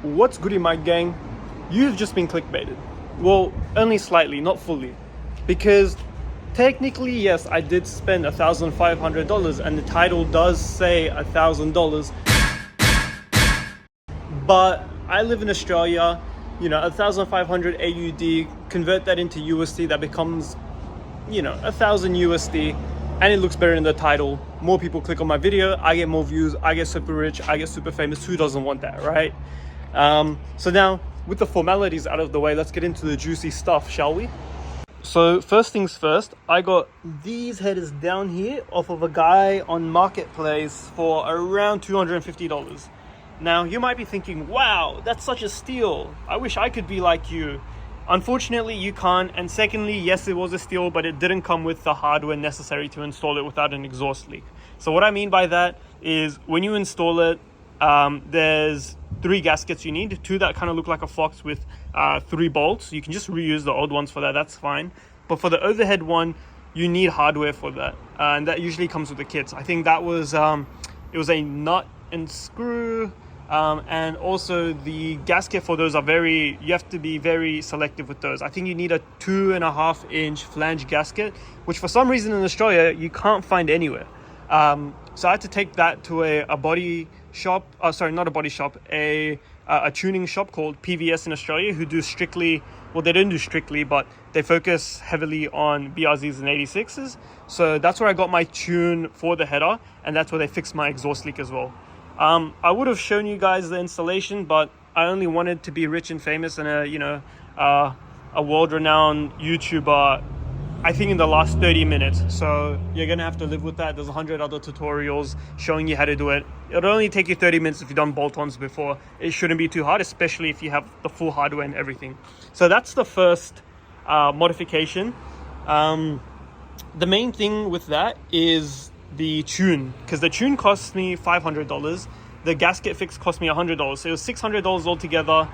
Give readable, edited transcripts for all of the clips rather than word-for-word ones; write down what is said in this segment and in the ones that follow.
What's good in my gang? You've just been clickbaited. Well, only slightly, not fully. Because technically, yes, I did spend $1,500 and the title does say $1,000. But I live in Australia, 1,500 AUD, convert that into USD, that becomes, 1,000 USD, and it looks better in the title. More people click on my video, I get more views, I get super rich, I get super famous. Who doesn't want that, right? So now, with the formalities out of the way, let's get into the juicy stuff, shall we? So first things first, I got these headers down here off of a guy on Marketplace for around $250. Now, you might be thinking, wow, that's such a steal. I wish I could be like you. Unfortunately, you can't. And secondly, yes, it was a steal, but it didn't come with the hardware necessary to install it without an exhaust leak. So what I mean by that is when you install it, there's 3 gaskets you need, 2 that kind of look like a fox with 3 bolts. You can just reuse the old ones for that, that's fine. But for the overhead one, you need hardware for that. And that usually comes with the kits. I think that was, it was a nut and screw. And also the gasket for those you have to be very selective with those. I think you need a 2.5 inch flange gasket, which for some reason in Australia, you can't find anywhere. So I had to take that to a body shop, sorry, not a body shop, a tuning shop called PVS in Australia, who do strictly, well, they don't do strictly, but they focus heavily on BRZs and 86s. So that's where I got my tune for the header, and that's where they fixed my exhaust leak as well. I would have shown you guys the installation, but I only wanted to be rich and famous and a world-renowned YouTuber, I think in the last 30 minutes. So you're going to have to live with that. There's 100 other tutorials showing you how to do it. It'll only take you 30 minutes if you've done bolt-ons before. It shouldn't be too hard, especially if you have the full hardware and everything. So that's the first modification. The main thing with that is the tune, because the tune cost me $500. The gasket fix cost me $100. So it was $600 altogether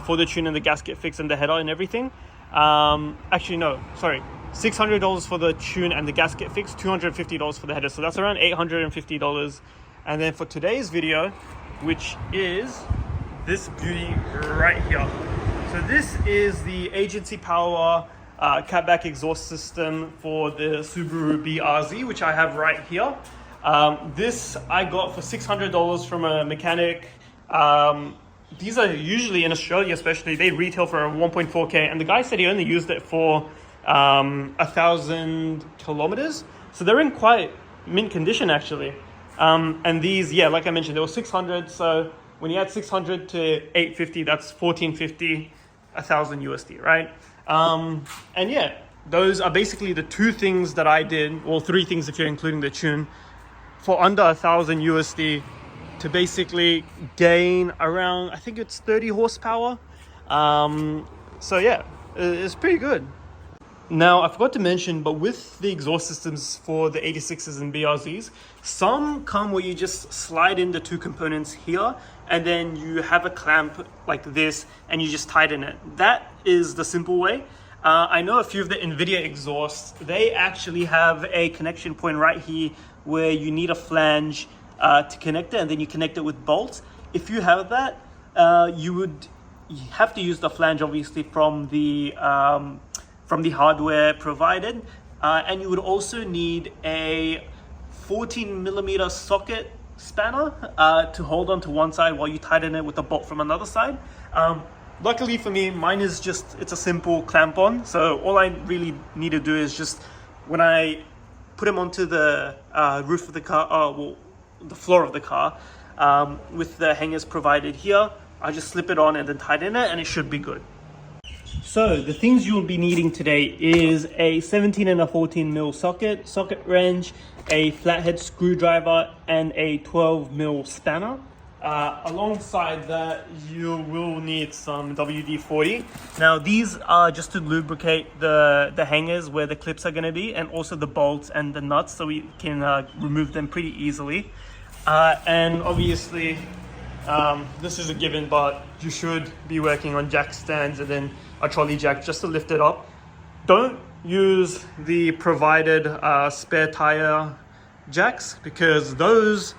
for the tune and the gasket fix and the header and everything. Actually, no, sorry. $600 for the tune and the gasket fix, $250 for the header. So that's around $850. And then for today's video, which is this beauty right here. So this is the agency power catback exhaust system for the Subaru BRZ, which I have right here. This I got for $600 from a mechanic. These are usually in Australia, especially, they retail for 1.4K, and the guy said he only used it for 1,000 kilometers. So they're in quite mint condition actually. And these, yeah, like I mentioned, they were 600. So when you add 600 to 850, that's 1450, 1,000 USD, right? And yeah, those are basically the 2 things that I did, well, 3 things if you're including the tune, for under 1,000 USD to basically gain around, I think it's 30 horsepower. So yeah, it's pretty good. Now, I forgot to mention, but with the exhaust systems for the 86s and BRZs, some come where you just slide in the 2 components here, and then you have a clamp like this, and you just tighten it. That is the simple way. I know a few of the NVIDIA exhausts, they actually have a connection point right here where you need a flange to connect it, and then you connect it with bolts. If you have that, you have to use the flange, obviously, from the hardware provided, and you would also need a 14mm socket spanner to hold on to one side while you tighten it with a bolt from another side. Luckily for me, mine is just, it's a simple clamp on, so all I really need to do is just, when I put them onto the roof of the car, well, the floor of the car, with the hangers provided here, I just slip it on and then tighten it, and it should be good. So the things you'll be needing today is a 17 and a 14mm socket wrench, a flathead screwdriver, and a 12mm spanner. Alongside that, you will need some WD-40. Now these are just to lubricate the hangers where the clips are going to be, and also the bolts and the nuts, so we can remove them pretty easily. And obviously, this is a given, but you should be working on jack stands and then a trolley jack just to lift it up. Don't use the provided spare tire jacks, because those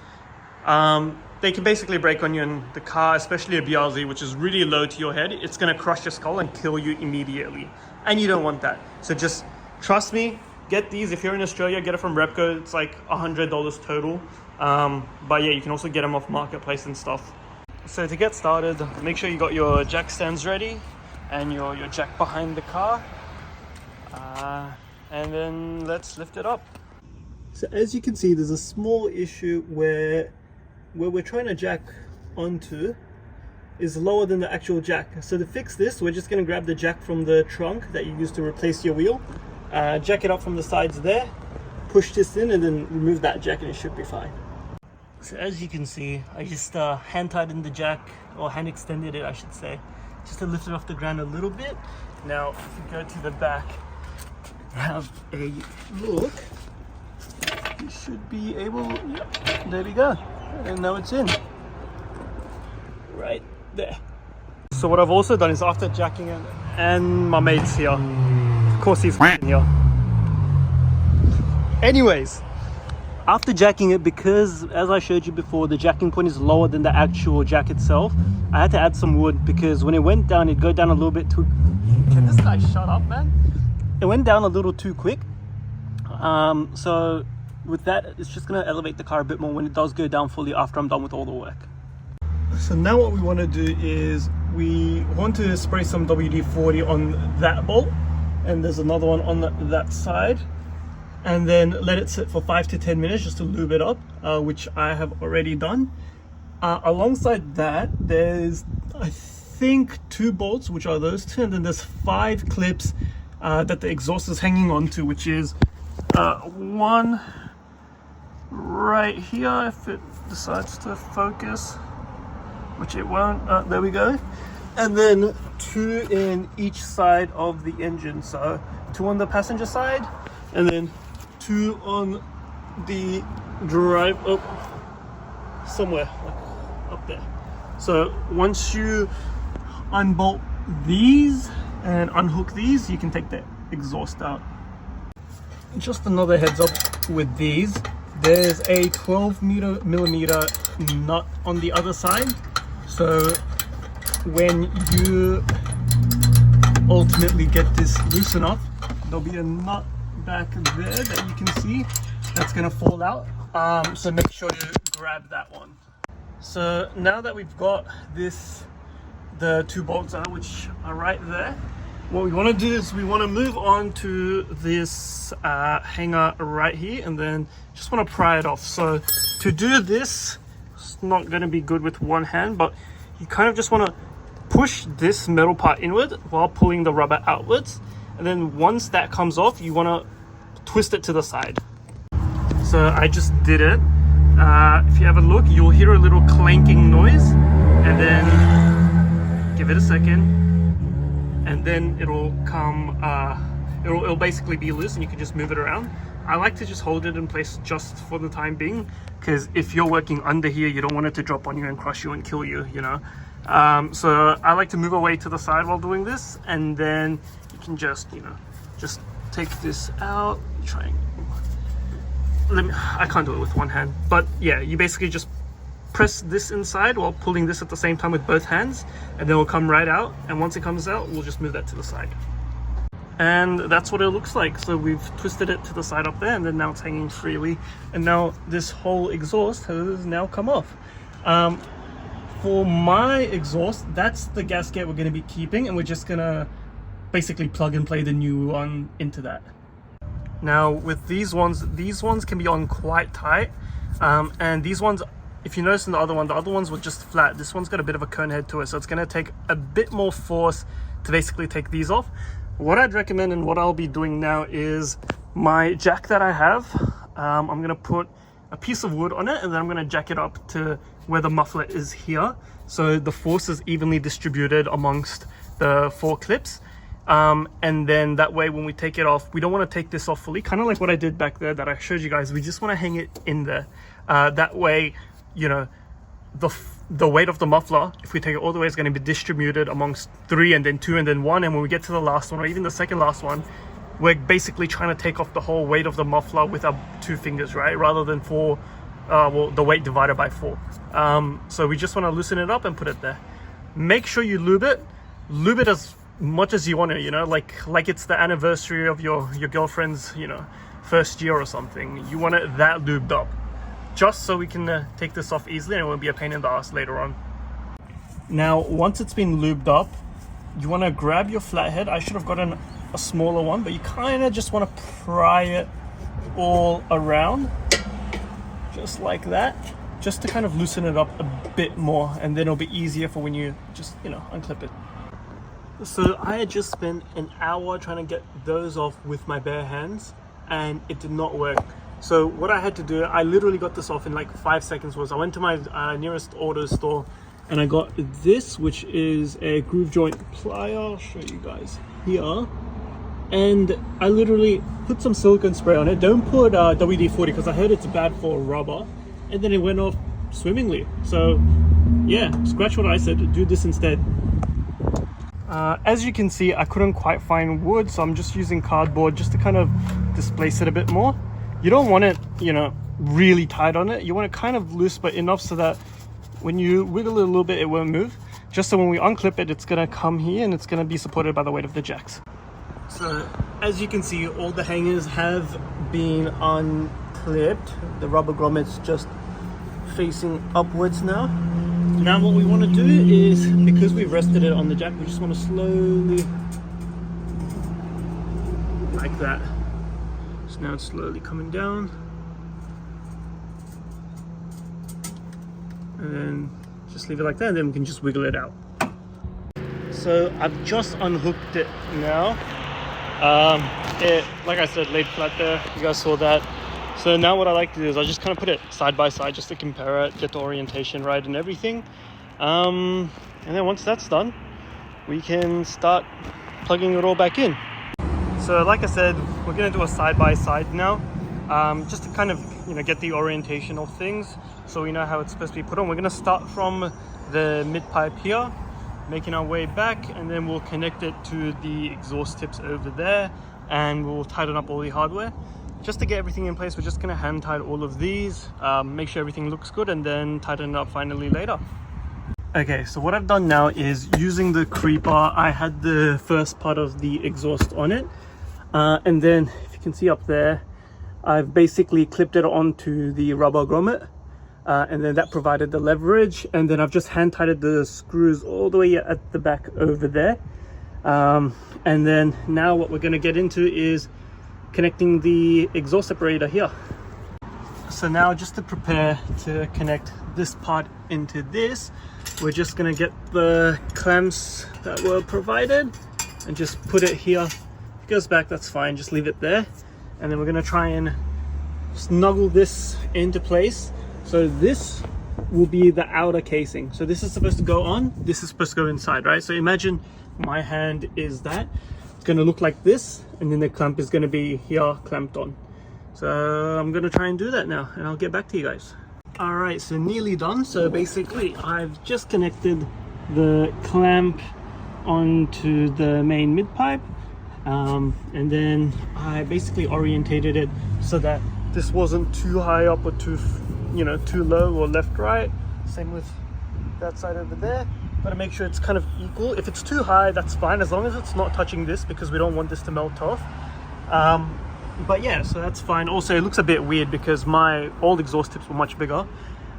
they can basically break on you in the car, especially a BRZ, which is really low to your head. It's gonna crush your skull and kill you immediately. And you don't want that. So just trust me, get these. If you're in Australia, get it from Repco. It's like $100 total. But yeah, you can also get them off Marketplace and stuff. So to get started, make sure you got your jack stands ready and your jack behind the car. And then let's lift it up. So as you can see, there's a small issue where we're trying to jack onto is lower than the actual jack. So to fix this, we're just going to grab the jack from the trunk that you use to replace your wheel, jack it up from the sides there, push this in, and then remove that jack and it should be fine. So as you can see, I just hand tightened the jack, or hand extended it I should say, just to lift it off the ground a little bit. Now if you go to the back, have a look, you should be able, yep, there we go, and now it's in right there. So what I've also done is, after jacking it, and my mate's here, of course he's here. Anyways, after jacking it, because as I showed you before, the jacking point is lower than the actual jack itself, I had to add some wood, because when it went down, it'd go down a little bit too... Can this guy shut up, man? It went down a little too quick. So with that, it's just going to elevate the car a bit more when it does go down fully after I'm done with all the work. So now what we want to do is we want to spray some WD-40 on that bolt, and there's another one on that side, and then let it sit for 5 to 10 minutes just to lube it up, which I have already done. Alongside that, there's I think 2 bolts, which are those 2, and then there's 5 clips that the exhaust is hanging on to, which is one right here if it decides to focus, which it won't. There we go. And then 2 in each side of the engine, so 2 on the passenger side and then 2 on the drive up somewhere, like up there. So once you unbolt these and unhook these, you can take the exhaust out. Just another heads up with these, there's a 12 millimeter nut on the other side, so when you ultimately get this loose enough, there'll be a nut back there that you can see that's going to fall out, so make sure to grab that one. So now that we've got the 2 bolts out, which are right there, what we want to do is we want to move on to this hanger right here, and then just want to pry it off. So to do this, it's not going to be good with one hand, but you kind of just want to push this metal part inward while pulling the rubber outwards, and then once that comes off, you want to twist it to the side. So I just did it. If you have a look, you'll hear a little clanking noise, and then give it a second, and then it'll come, it'll basically be loose and you can just move it around. I like to just hold it in place just for the time being, because if you're working under here, you don't want it to drop on you and crush you and kill you, you know. So I like to move away to the side while doing this, and then you can just, you know, just take this out. I can't do it with one hand, but yeah, you basically just press this inside while pulling this at the same time with both hands, and then it'll come right out, and once it comes out, we'll just move that to the side. And that's what it looks like. So we've twisted it to the side up there, and then now it's hanging freely, and now this whole exhaust has now come off. For my exhaust, that's the gasket we're going to be keeping, and we're just going to basically plug and play the new one into that. Now with these ones can be on quite tight, and these ones, if you notice in the other ones were just flat. This one's got a bit of a cone head to it, so it's going to take a bit more force to basically take these off. What I'd recommend, and what I'll be doing now, is my jack that I have, I'm going to put a piece of wood on it, and then I'm going to jack it up to where the muffler is here, so the force is evenly distributed amongst the 4 clips. And then that way when we take it off, we don't want to take this off fully, kind of like what I did back there that I showed you guys. We just want to hang it in there. That way, you know, the weight of the muffler, if we take it all the way, is going to be distributed amongst 3 and then 2 and then 1, and when we get to the last one, or even the second last one, we're basically trying to take off the whole weight of the muffler with our 2 fingers, right, rather than 4 well, the weight divided by 4. So we just want to loosen it up and put it there. Make sure you lube it as much as you want to, you know, like it's the anniversary of your girlfriend's, you know, first year or something. You want it that lubed up, just so we can take this off easily and it won't be a pain in the ass later on. Now, once it's been lubed up, you want to grab your flathead. I should have gotten a smaller one, but you kind of just want to pry it all around, just like that, just to kind of loosen it up a bit more, and then it'll be easier for when you just, you know, unclip it. So I had just spent an hour trying to get those off with my bare hands, and it did not work. So what I had to do, I literally got this off in like 5 seconds. Was I went to my nearest auto store and I got this, which is a groove joint plier. I'll show you guys here. And I literally put some silicone spray on it. Don't put WD-40 because I heard it's bad for rubber. And then it went off swimmingly. So yeah, scratch what I said, do this instead. As you can see, I couldn't quite find wood, so I'm just using cardboard just to kind of displace it a bit more. You don't want it, you know, really tight on it. You want it kind of loose, but enough so that when you wiggle it a little bit, it won't move. Just so when we unclip it, it's gonna come here and it's gonna be supported by the weight of the jacks. So as you can see, all the hangers have been unclipped. The rubber grommet's just facing upwards now. Now what we want to do is, because we've rested it on the jack, we just want to slowly, like that. So now it's slowly coming down. And then just leave it like that, and then we can just wiggle it out. So I've just unhooked it now. It, like I said, laid flat there. You guys saw that. So now what I like to do is I just kind of put it side by side just to compare it, get the orientation right and everything. And then once that's done, we can start plugging it all back in. So like I said, we're going to do a side by side now, just to kind of, you know, get the orientation of things so we know how it's supposed to be put on. We're going to start from the mid pipe here, making our way back, and then we'll connect it to the exhaust tips over there, and we'll tighten up all the hardware. Just to get everything in place, we're just going to hand tighten all of these, make sure everything looks good, and then tighten it up finally later. Okay, so what I've done now is, using the creeper, I had the first part of the exhaust on it, and then if you can see up there, I've basically clipped it onto the rubber grommet, and then that provided the leverage, and then I've just hand tightened the screws all the way at the back over there. And then now what we're going to get into is connecting the exhaust separator here. So now, just to prepare to connect this part into this, we're just going to get the clamps that were provided and just put it here. If it goes back, that's fine, just leave it there. And then we're going to try and snuggle this into place. So this will be the outer casing. So this is supposed to go on, this is supposed to go inside, right? So imagine my hand is that. It's going to look like this, and then the clamp is going to be here clamped on. So I'm going to try and do that now, and I'll get back to you guys. All right, so nearly done. So basically I've just connected the clamp onto the main mid pipe, and then I basically orientated it so that this wasn't too high up or too, you know, too low or left right. Same with that side over there. Got to make sure it's kind of equal. If it's too high, that's fine, as long as it's not touching this, because we don't want this to melt off. But yeah, so that's fine. Also, it looks a bit weird because my old exhaust tips were much bigger.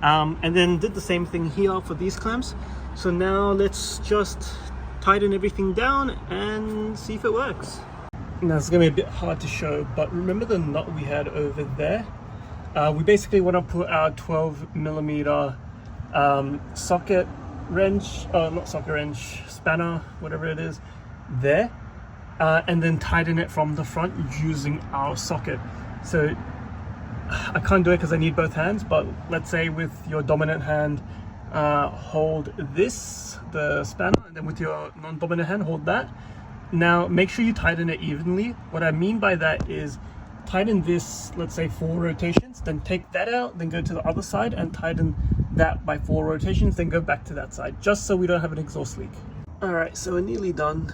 And then did the same thing here for these clamps. So now let's just tighten everything down and see if it works. Now it's gonna be a bit hard to show, but remember the nut we had over there? We basically want to put our 12mm socket wrench, not socket wrench, spanner, whatever it is, there, and then tighten it from the front using our socket. So I can't do it because I need both hands, but let's say with your dominant hand, hold this, the spanner, and then with your non-dominant hand, hold that. Now make sure you tighten it evenly. What I mean by that is, tighten this, let's say 4 rotations, then take that out, then go to the other side and tighten that by 4 rotations, then go back to that side, just so we don't have an exhaust leak. All right, so we're nearly done.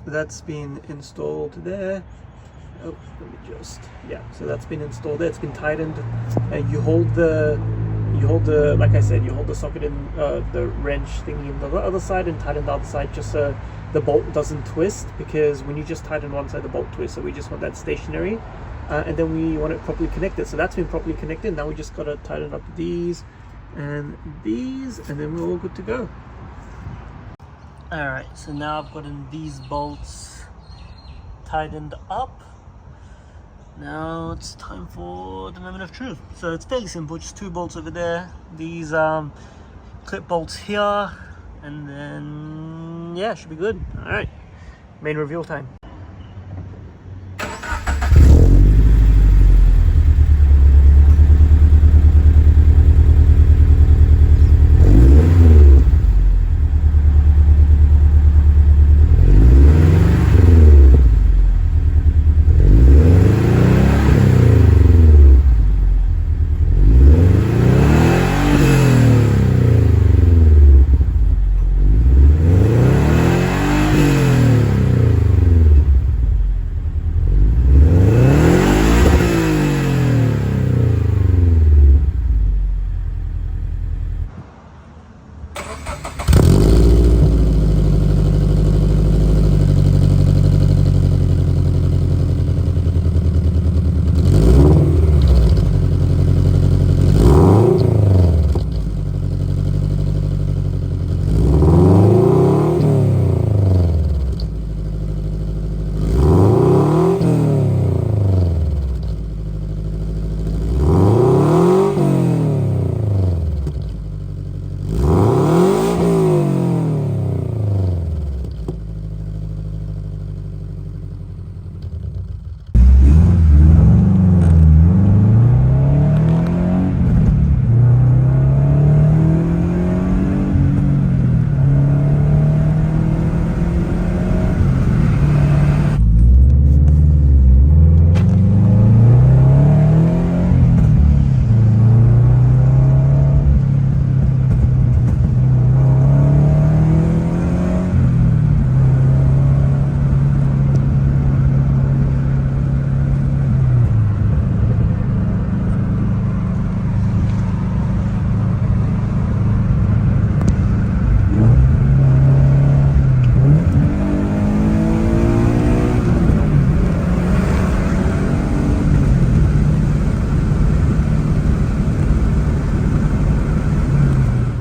That's been installed there. Oh, let me just, yeah, so that's been installed there, it's been tightened, and you hold the, like I said, you hold the socket in the wrench thingy on the other side and tighten the other side just so the bolt doesn't twist, because when you just tighten one side the bolt twists, so we just want that stationary, and then we want it properly connected. So that's been properly connected. Now we just gotta tighten up these, and then we're all good to go. Alright, so now I've gotten these bolts tightened up. Now it's time for the moment of truth. So it's fairly simple, just 2 bolts over there, these clip bolts here, and then yeah, should be good. Alright, main reveal time.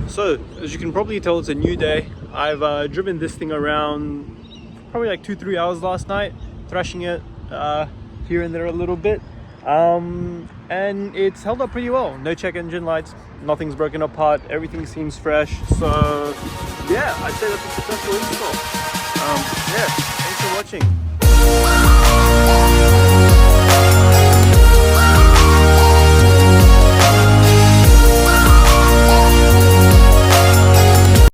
So, as you can probably tell, it's a new day. I've driven this thing around probably like 2-3 hours last night, thrashing it here and there a little bit, and it's held up pretty well. No check engine lights, nothing's broken apart, everything seems fresh. So yeah, I'd say that's a successful install. Yeah, thanks for watching.